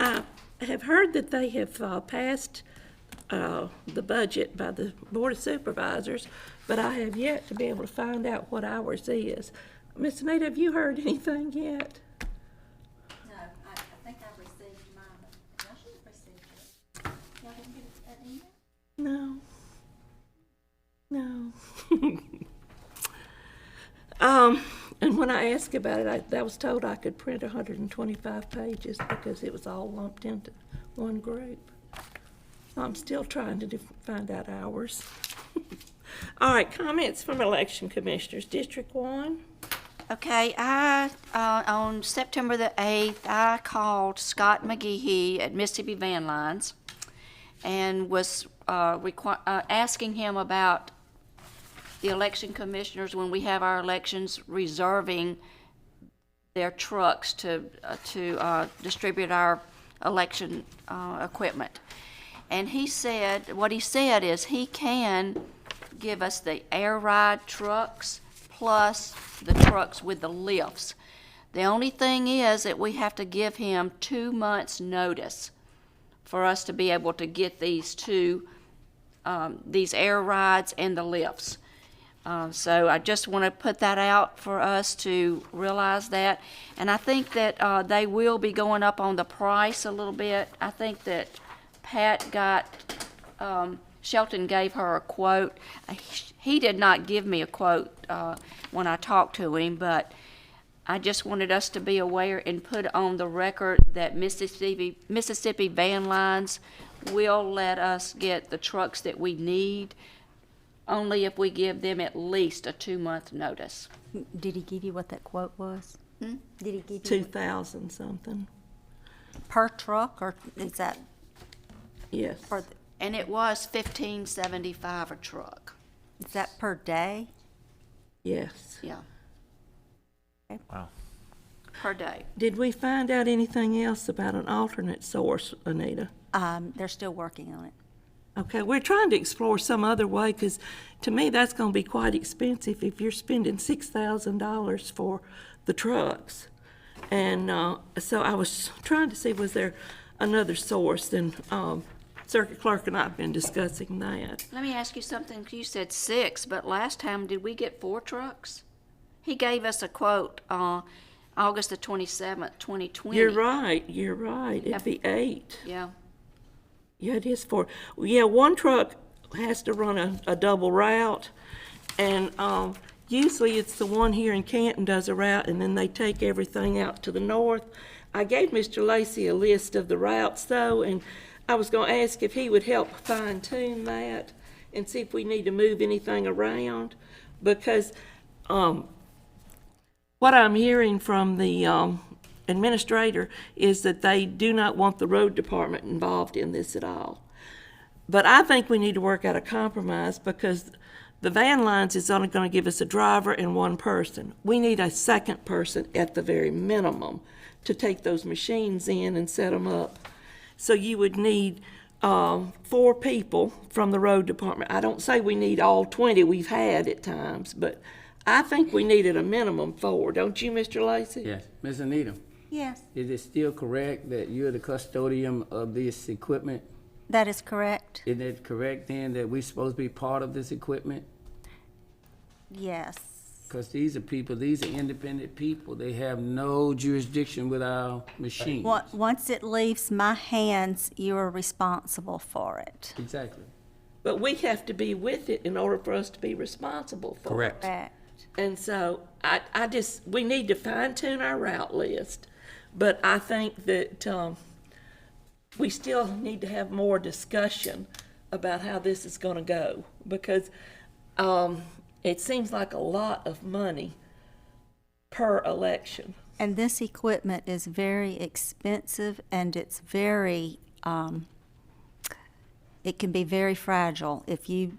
I have heard that they have passed the budget by the Board of Supervisors, but I have yet to be able to find out what ours is. Miss Anita, have you heard anything yet? No, I think I've received mine, but I should have received it. Y'all didn't get an email? No. And when I asked about it, I was told I could print 125 pages because it was all lumped into one group. So I'm still trying to find out ours. All right, comments from election commissioners. District 1? Okay, on September the 8th, I called Scott McGehee at Mississippi Van Lines and was asking him about the election commissioners, when we have our elections, reserving their trucks to distribute our election equipment. And he said, what he said is he can give us the air ride trucks plus the trucks with the lifts. The only thing is that we have to give him 2 months' notice for us to be able to get these these air rides and the lifts. So I just want to put that out for us to realize that. And I think that they will be going up on the price a little bit. I think that Pat got, Shelton gave her a quote. He did not give me a quote when I talked to him, but I just wanted us to be aware and put on the record that Mississippi Van Lines will let us get the trucks that we need, only if we give them at least a 2-month notice. Did he give you what that quote was? Did he give you 2,000 something. per truck, or is that Yes. for, And it was $15.75 a truck. is that per day? Yes. Yeah. Wow. Per day. Did we find out anything else about an alternate source, Anita? They're still working on it. Okay, we're trying to explore some other way, because to me, that's gonna be quite expensive if you're spending $6,000 for the trucks. And, so I was trying to see, was there another source? And, Circuit Clerk and I have been discussing that. Let me ask you something. You said 6, but last time, did we get 4 trucks? He gave us a quote, August the 27th, 2020. You're right, it'd be 8. Yeah. Yeah, it is 4. Yeah, one truck has to run a double route, and, usually it's the one here in Canton does a route, and then they take everything out to the north. I gave Mr. Lacy a list of the routes, though, and I was gonna ask if he would help fine tune that and see if we need to move anything around, because, what I'm hearing from the, administrator is that they do not want the road department involved in this at all. But I think we need to work out a compromise, because the Van Lines is only gonna give us a driver and one person. We need a second person at the very minimum to take those machines in and set them up. So you would need 4 people from the road department. I don't say we need all 20 we've had at times, but I think we needed a minimum 4, don't you, Mr. Lacy? Yes, Ms. Anita, Yes, is it still correct that you're the custodian of this equipment? that is correct. Isn't it correct then that we're supposed to be part of this equipment? Yes. Because these are people, these are independent people. They have no jurisdiction with our machines. Once it leaves my hands, you are responsible for it. Exactly. But we have to be with it in order for us to be responsible for it. Correct. Correct. And so we need to fine tune our route list. But I think that, we still need to have more discussion about how this is gonna go. Because, it seems like a lot of money per election. And this equipment is very expensive and it's very, it can be very fragile if you,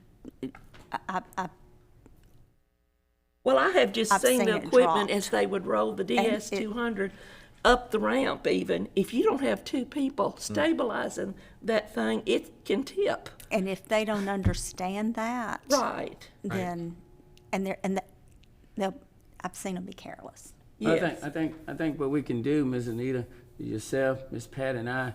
Well, I have just I've seen seen the it equipment dropped. as they would roll the And DS 200 up the ramp even. If you don't have 2 people stabilizing that thing, it can tip. and if they don't understand that, Right. then, I've seen them be careless. Yes. I think what we can do, Ms. Anita, yourself, Ms. Pat, and I,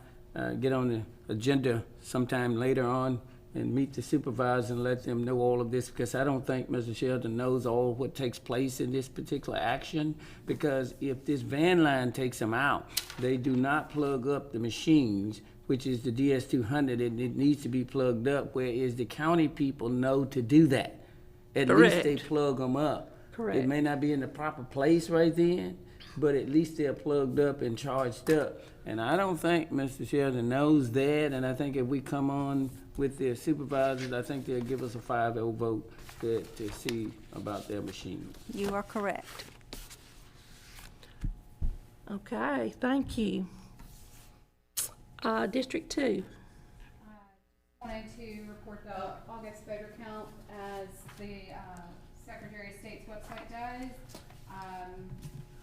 get on the agenda sometime later on and meet the supervisor and let them know all of this, because I don't think Mr. Sheldon knows all what takes place in this particular action, because if this van line takes them out, they do not plug up the machines, which is the DS-200, and it needs to be plugged up, whereas the county people know to do that. At least they Correct. plug them up. Correct. It may not be in the proper place right then, but at least they're plugged up and charged up. And I don't think Mr. Sheldon knows that, and I think if we come on with their supervisors, I think they'll give us a 5-0 vote to see about their machine. You are correct. Okay, thank you. District 2. Wanted to report the August voter count as the Secretary of State's website does.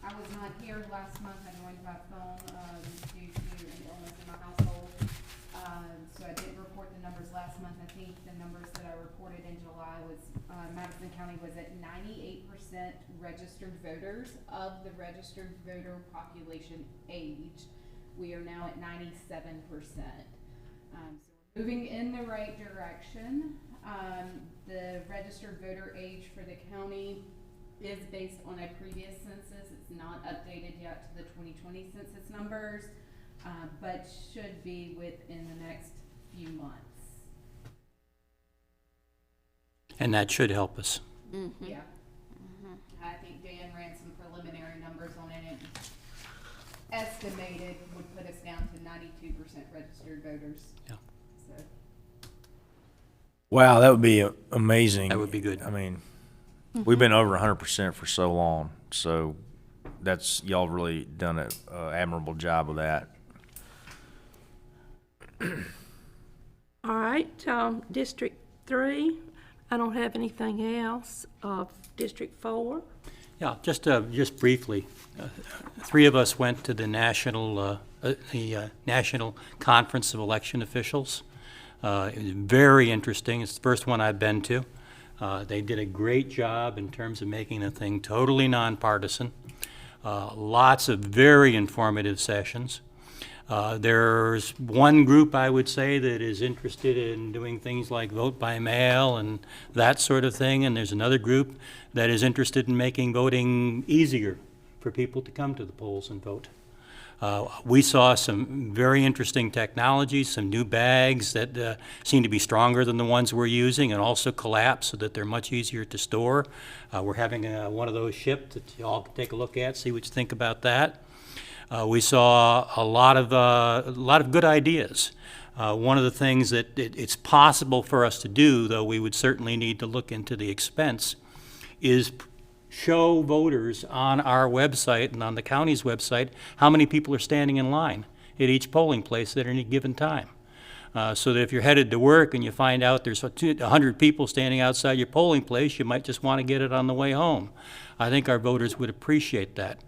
I was not here last month. I joined by phone due to an illness in my household. So I didn't report the numbers last month. I think the numbers that I reported in July was Madison County was at 98% registered voters of the registered voter population age. We are now at 97%. So we're moving in the right direction. The registered voter age for the county is based on a previous census. It's not updated yet to the 2020 census numbers, but should be within the next few months. And that should help us. Yeah. I think Dan ran some preliminary numbers on it and estimated would put us down to 92% registered voters. Yeah. So. Wow, that would be amazing. That would be good. I mean, we've been over 100% for so long, so y'all really done an admirable job of that. All right, District 3, I don't have anything else. District 4, Yeah, just briefly, 3 of us went to the National Conference of Election Officials. It was very interesting. It's the first one I've been to. They did a great job in terms of making the thing totally nonpartisan. Lots of very informative sessions. There's one group, I would say, that is interested in doing things like vote by mail and that sort of thing, and there's another group that is interested in making voting easier for people to come to the polls and vote. We saw some very interesting technologies, some new bags that seem to be stronger than the ones we're using and also collapse so that they're much easier to store. We're having one of those shipped that you all can take a look at, see what you think about that. We saw a lot of good ideas. One of the things that it's possible for us to do, though we would certainly need to look into the expense, is show voters on our website and on the county's website how many people are standing in line at each polling place at any given time. So that if you're headed to work and you find out there's 100 people standing outside your polling place, you might just want to get it on the way home. I think our voters would appreciate that.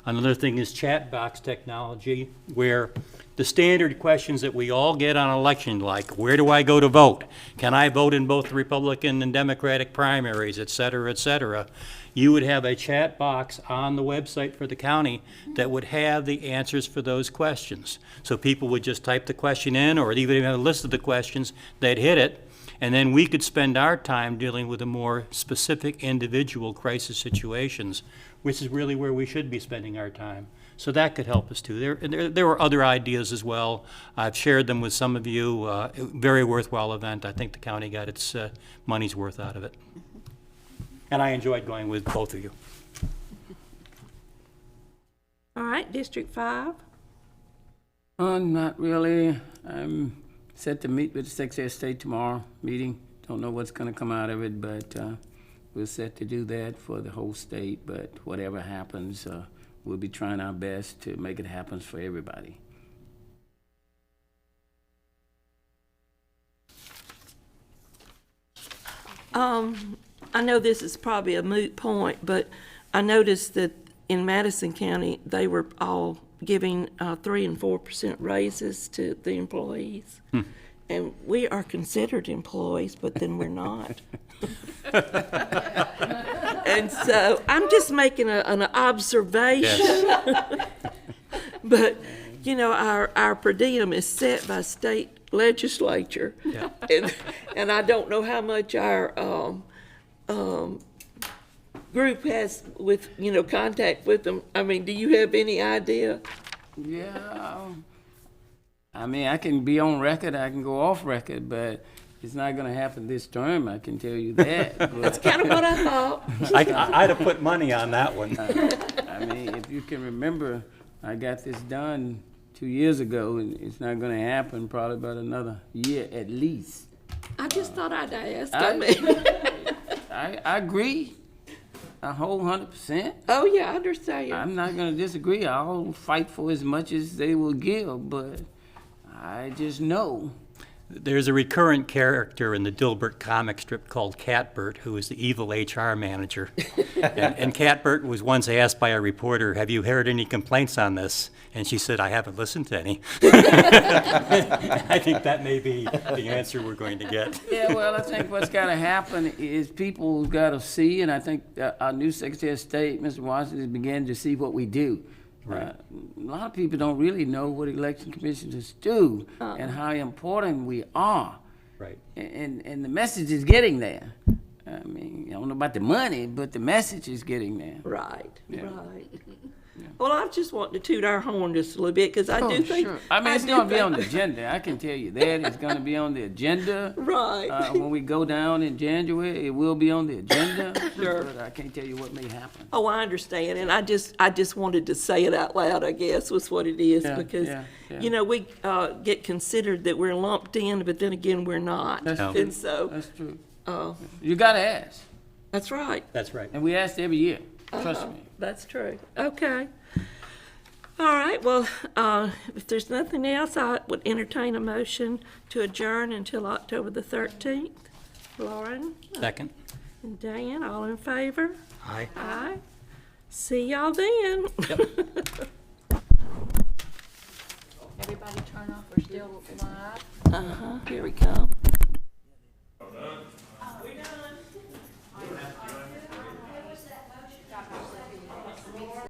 Another thing is chat box technology, where the standard questions that we all get on election, like, where do I go to vote? Can I vote in both the Republican and Democratic primaries, et cetera, you would have a chat box on the website for the county that would have the answers for those questions. So people would just type the question in, or even have a list of the questions, they'd hit it, and then we could spend our time dealing with the more specific individual crisis situations, which is really where we should be spending our time. So that could help us too. There were other ideas as well. I've shared them with some of you. Very worthwhile event. I think the county got its money's worth out of it. And I enjoyed going with both of you. All right, District 5. Not really. I'm set to meet with the Secretary of State tomorrow, meeting. Don't know what's gonna come out of it, but we're set to do that for the whole state, but whatever happens, we'll be trying our best to make it happen for everybody. I know this is probably a moot point, but I noticed that in Madison County, they were all giving 3% and 4% raises to the employees. And we are considered employees, but then we're not. And so I'm just making an observation. But, you know, our per diem is set by state legislature. Yeah. And I don't know how much our group has with, you know, contact with them. I mean, do you have any idea? Yeah, I mean, I can be on record, I can go off record, but it's not gonna happen this term, I can tell you that. That's kind of what I thought. I'd have put money on that one. I mean, if you can remember, I got this done 2 years ago, and it's not gonna happen probably about another year at least. I just thought I'd ask. I- I mean, I agree, a whole 100%. oh, yeah, I understand. I'm not gonna disagree, I'll fight for as much as they will give, but I just know. There's a recurrent character in the Dilbert comic strip called Catbert, who is the evil HR manager. And Catbert was once asked by a reporter, have you heard any complaints on this? And she said, I haven't listened to any. I think that may be the answer we're going to get. Yeah, well, I think what's gotta happen is people gotta see, and I think our new Secretary of State, Mr. Washington, is beginning to see what we do. Right. A lot of people don't really know what election commissioners do and how important we are. Right. And the message is getting there. I mean, I don't know about the money, but the message is getting there. Right, Yeah. right. Well, I just want to toot our horn just a little bit, because I do think. Sure. I mean, it's do gonna be think- on the agenda, I can tell you that. It's gonna be on the agenda. Right. When we go down in January, it will be on the agenda. Sure. But I can't tell you what may happen. Oh, I understand, and I just wanted to say it out loud, I guess, was what it is, Yeah, because, yeah. you know, we get considered that we're lumped in, but then again, we're not. That's No. true. And so, That's true. You gotta ask, that's right. That's right. and we ask every year, trust me. That's true. Okay. All right, well, if there's nothing else, I would entertain a motion to adjourn until October the 13th. Lauren Second? and Dan, all in favor? Aye. Aye. See y'all then. Everybody turn off, we're still live. Here we come.